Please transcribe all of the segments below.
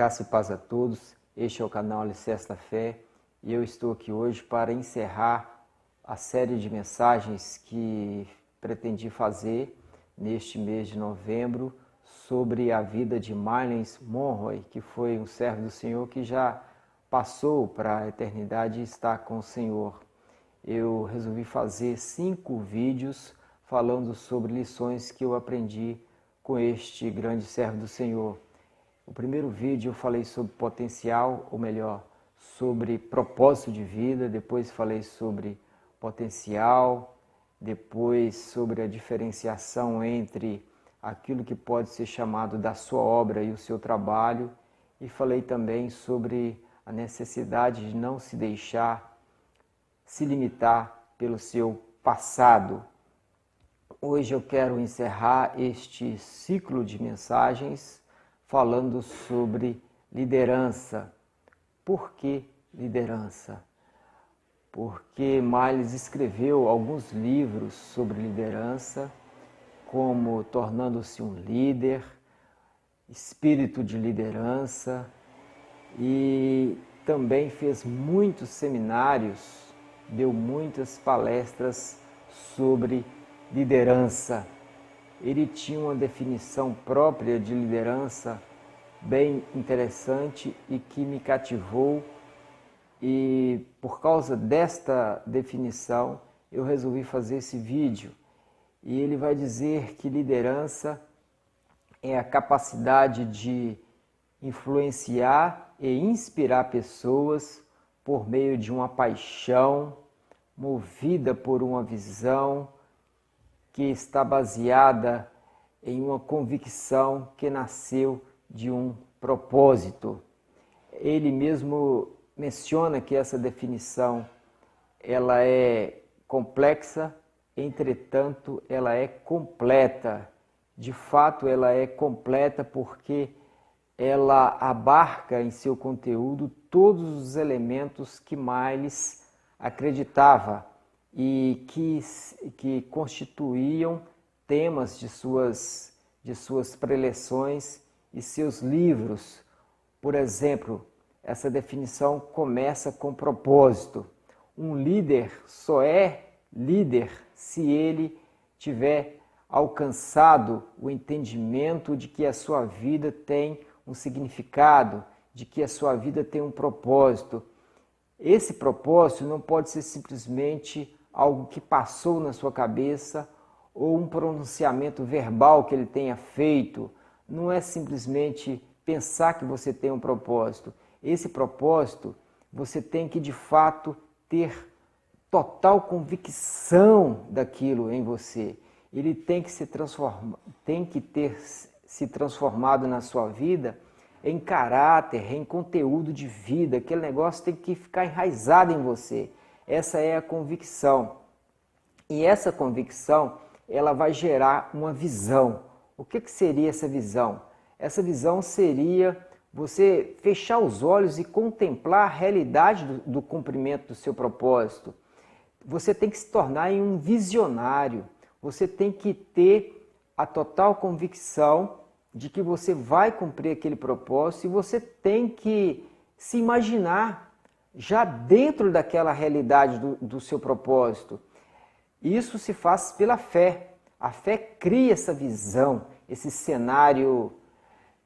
Graça e paz a todos, este é o canal Alicerce da Fé e eu estou aqui hoje para encerrar a série de mensagens que pretendi fazer neste mês de novembro sobre a vida de Myles Monroe, que foi um servo do Senhor que já passou para a eternidade e está com o Senhor. Eu resolvi fazer 5 vídeos falando sobre lições que eu aprendi com este grande servo do Senhor. O primeiro vídeo eu falei sobre potencial, ou melhor, sobre propósito de vida, depois falei sobre potencial, depois sobre a diferenciação entre aquilo que pode ser chamado da sua obra e o seu trabalho, e falei também sobre a necessidade de não se deixar se limitar pelo seu passado. Hoje eu quero encerrar este ciclo de mensagens falando sobre liderança. Por que liderança? Porque Myles escreveu alguns livros sobre liderança, como Tornando-se um Líder, Espírito de Liderança, e também fez muitos seminários, deu muitas palestras sobre liderança. Ele tinha uma definição própria de liderança bem interessante e que me cativou, e por causa desta definição eu resolvi fazer esse vídeo. E ele vai dizer que liderança é a capacidade de influenciar e inspirar pessoas por meio de uma paixão, movida por uma visão que está baseada em uma convicção que nasceu de um propósito. Ele mesmo menciona que essa definição ela é complexa, entretanto ela é completa. De fato ela é completa porque ela abarca em seu conteúdo todos os elementos que Myles acreditava e que constituíam temas de suas preleções e seus livros. Por exemplo, essa definição começa com propósito. Um líder só é líder se ele tiver alcançado o entendimento de que a sua vida tem um significado, de que a sua vida tem um propósito. Esse propósito não pode ser simplesmente algo que passou na sua cabeça ou um pronunciamento verbal que ele tenha feito. Não é simplesmente pensar que você tem um propósito. Esse propósito você tem que de fato ter total convicção daquilo em você. Ele tem que ter se transformado na sua vida em caráter, em conteúdo de vida. Aquele negócio tem que ficar enraizado em você. Essa é a convicção. E essa convicção, ela vai gerar uma visão. O que seria essa visão? Essa visão seria você fechar os olhos e contemplar a realidade do cumprimento do seu propósito. Você tem que se tornar um visionário. Você tem que ter a total convicção de que você vai cumprir aquele propósito, e você tem que se imaginar já dentro daquela realidade do seu propósito. Isso se faz pela fé. A fé cria essa visão, esse cenário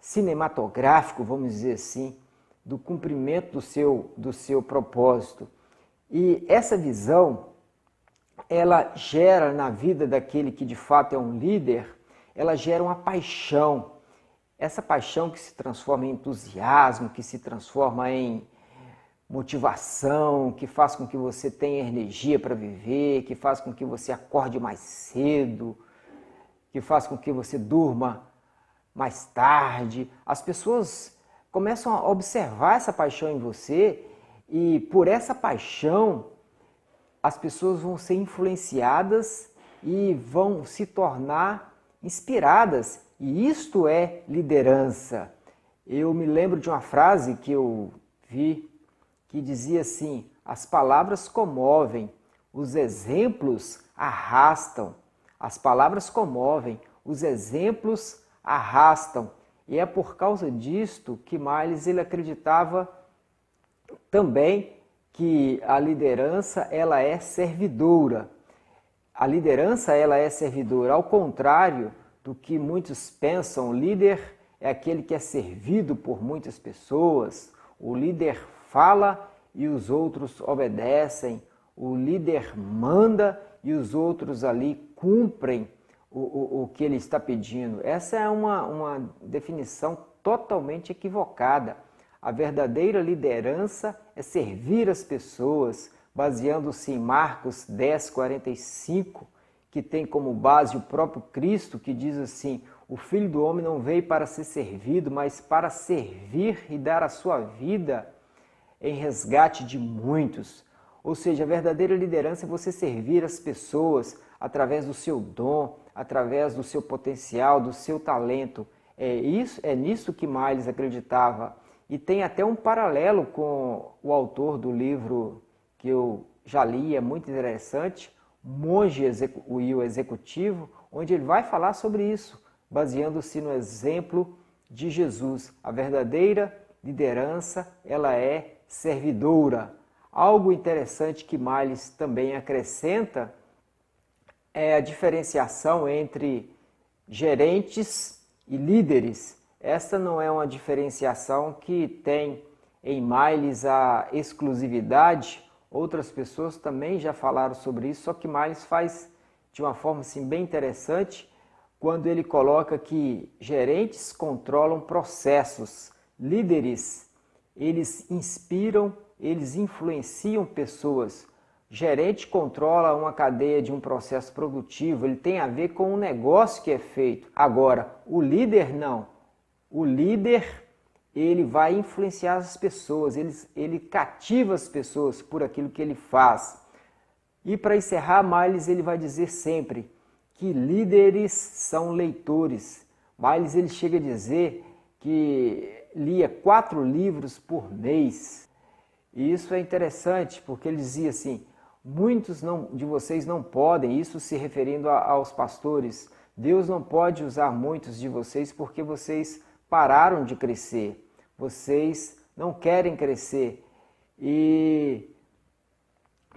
cinematográfico, vamos dizer assim, do cumprimento do seu propósito. E essa visão, ela gera na vida daquele que de fato é um líder, ela gera uma paixão. Essa paixão que se transforma em entusiasmo, que se transforma em motivação, que faz com que você tenha energia para viver, que faz com que você acorde mais cedo, que faz com que você durma mais tarde. As pessoas começam a observar essa paixão em você, e por essa paixão as pessoas vão ser influenciadas e vão se tornar inspiradas. E isto é liderança. Eu me lembro de uma frase que eu vi que dizia assim: as palavras comovem, os exemplos arrastam. As palavras comovem, os exemplos arrastam. E é por causa disto que Miles ele acreditava também que a liderança ela é servidora. A liderança ela é servidora, ao contrário do que muitos pensam. O líder é aquele que é servido por muitas pessoas. O líder fala e os outros obedecem. O líder manda e os outros ali cumprem o que ele está pedindo. Essa é uma definição totalmente equivocada. A verdadeira liderança é servir as pessoas, baseando-se em Marcos 10:45, que tem como base o próprio Cristo, que diz assim: o Filho do Homem não veio para ser servido, mas para servir e dar a sua vida em resgate de muitos. Ou seja, a verdadeira liderança é você servir as pessoas através do seu dom, através do seu potencial, do seu talento. É nisso que Miles acreditava. E tem até um paralelo com o autor do livro que eu já li, é muito interessante, Monge e o Executivo, onde ele vai falar sobre isso, baseando-se no exemplo de Jesus. A verdadeira liderança, ela é servidora. Algo interessante que Miles também acrescenta é a diferenciação entre gerentes e líderes. Essa não é uma diferenciação que tem em Miles a exclusividade. Outras pessoas também já falaram sobre isso, só que Miles faz de uma forma assim, bem interessante, quando ele coloca que gerentes controlam processos, líderes, eles inspiram, eles influenciam pessoas. Gerente controla uma cadeia de um processo produtivo, ele tem a ver com o negócio que é feito. Agora, o líder não. O líder, ele vai influenciar as pessoas, ele cativa as pessoas por aquilo que ele faz. E para encerrar, Miles ele vai dizer sempre que líderes são leitores. Miles ele chega a dizer que lia 4 livros por mês. E isso é interessante, porque ele dizia assim: muitos de vocês não podem, isso se referindo aos pastores, Deus não pode usar muitos de vocês porque vocês pararam de crescer, vocês não querem crescer. E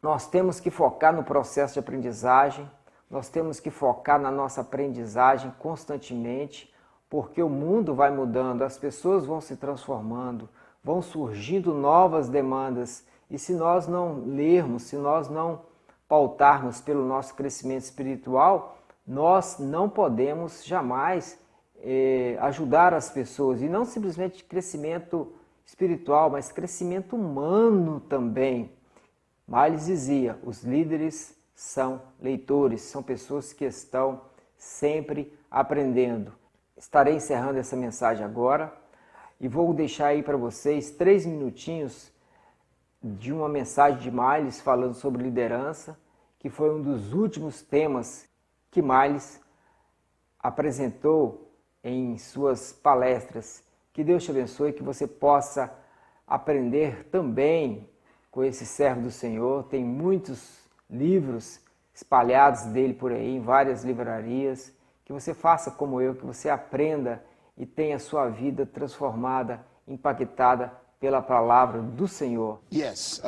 nós temos que focar no processo de aprendizagem, nós temos que focar na nossa aprendizagem constantemente, porque o mundo vai mudando, as pessoas vão se transformando, vão surgindo novas demandas. E se nós não lermos, se nós não pautarmos pelo nosso crescimento espiritual, nós não podemos jamais ajudar as pessoas. E não simplesmente crescimento espiritual, mas crescimento humano também. Miles dizia, os líderes são leitores, são pessoas que estão sempre aprendendo. Estarei encerrando essa mensagem agora e vou deixar aí para vocês 3 minutinhos de uma mensagem de Miles falando sobre liderança, que foi um dos últimos temas que Miles apresentou em suas palestras. Que Deus te abençoe, que você possa aprender também com esse servo do Senhor. Tem muitos livros espalhados dele por aí, em várias livrarias. Que você faça como eu, que você aprenda e tenha sua vida transformada, impactada pela palavra do Senhor. Yes,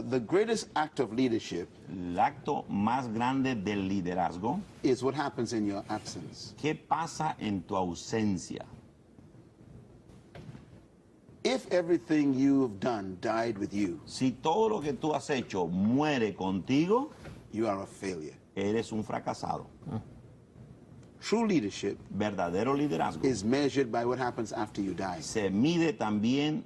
the greatest act of leadership El acto más grande del liderazgo, is what happens in your absence. ¿qué pasa en tu ausencia? If everything you've done died with you, Si todo lo que tú has hecho muere contigo, you are a failure. eres un fracasado. True leadership Verdadero liderazgo is measured by what happens after you die. se mide también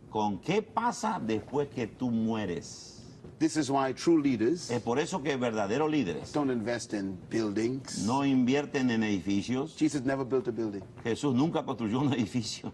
con qué pasa después que tú mueres. This is why true leaders Es por eso que verdaderos líderes don't invest in buildings. no invierten en edificios. Jesus never built a building. Jesús nunca construyó un edificio.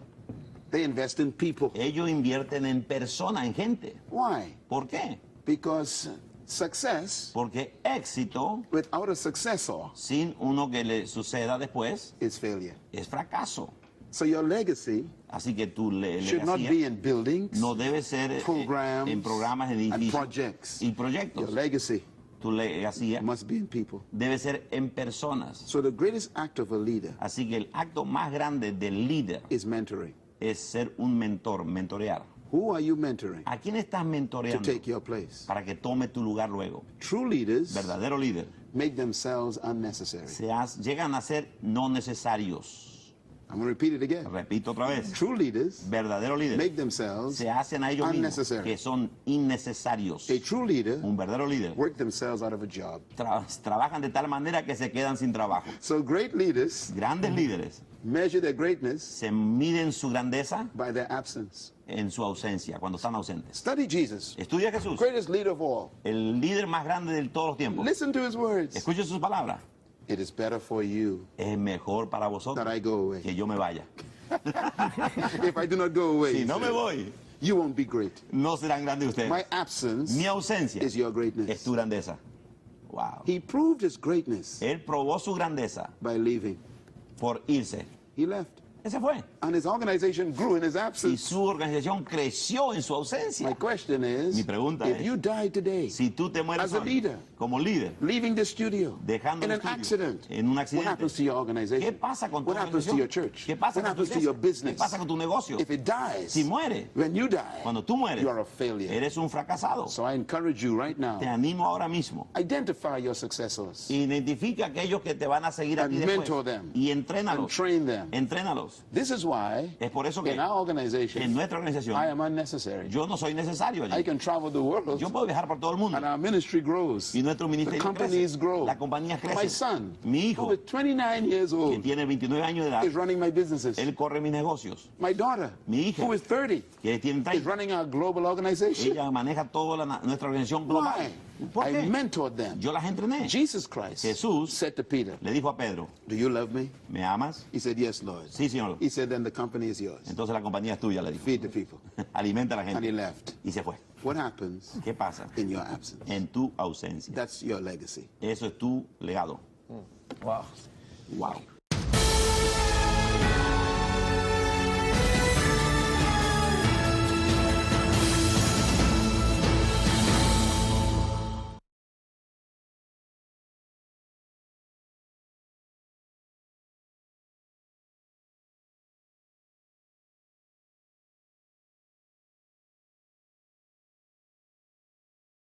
They invest in people. Ellos invierten en personas, en gente. Why? ¿Por qué? Because success Porque éxito without a successor sin uno que le suceda después is failure. es fracaso. So your legacy Así que tu should not legacía be in buildings, no debe ser programs, en programas, and edificios projects. y Your proyectos. legacy tu legacía must be in people. debe ser en personas. So the greatest act of a leader Así que el acto más grande del líder is mentoring. es ser un mentor, mentorear. Who are you mentoring ¿A quién estás to mentoreando take your place? para que tome tu lugar luego? True leaders Verdadero líder. make themselves unnecessary. Llegan a ser no necesarios. I'm going to repeat it again. Repito otra vez. True leaders Verdadero líder. make themselves Se hacen a ellos mismos unnecessary. que son innecesarios. A true leader Un verdadero líder. work themselves out of a job. Trabajan de tal manera que se quedan sin trabajo. So great leaders Grandes líderes measure their greatness se miden su grandeza by their absence. en su ausencia, cuando están ausentes. Study Jesus, Estudia a Jesús, greatest leader of all. el líder más grande de todos los tiempos. Listen to his words. Escuche sus palabras. It is better for you Es mejor para that vosotros I go away. que yo me vaya. If I do not go away, Si he no me said, voy, you won't be great. no serán grandes ustedes. My absence Mi ausencia is your es greatness. tu grandeza. Wow. He proved his greatness Él probó su grandeza by leaving. por irse. He left. Él se fue. And his organization grew in his Y absence. su organización creció en su My ausencia. question is, Mi pregunta if es, you die today, Si tú te mueres as a hoy, leader, como líder, leaving the studio, dejando in el an estudio, accident, en un what accidente, happens to your ¿qué organization? pasa con tu What happens to organización? your church? ¿Qué pasa What con tu happens to your iglesia? ¿Qué business? pasa con tu negocio? If it dies, Si muere, when you die, cuando tú mueres, you are a failure. eres un fracasado. So I encourage you right now, Te animo ahora mismo. identify your successors Identifica a aquellos que te van a seguir a and ti después mentor them y and entrénalos. train them. Entrénalos. This is why Es por eso que in our organization, en nuestra organización I am unnecessary. yo no soy necesario I allí. can travel the world Yo puedo viajar por todo el mundo and our ministry grows. y nuestro The ministerio companies crece. grow. La compañía My crece. son, Mi who hijo, is 29 years que old, tiene 29 años de edad, is running my businesses. él corre mis negocios. My daughter, Mi hija, who is 30, que tiene is 30, running our global organization. ella maneja toda nuestra organización global. Why? ¿Por I qué? mentored them. Yo las entrené. Jesus Christ Jesús said to Peter, le dijo a Pedro, do you love me? ¿me amas? He said, yes, Lord. Sí, Señor. He said, then the company is yours. Entonces la compañía es tuya, le dijo. Feed the people. Alimenta a la And he gente. left. Y se fue. What happens ¿Qué pasa? in your absence? En tu ausencia. That's your legacy. Eso es tu legado. Wow. Wow.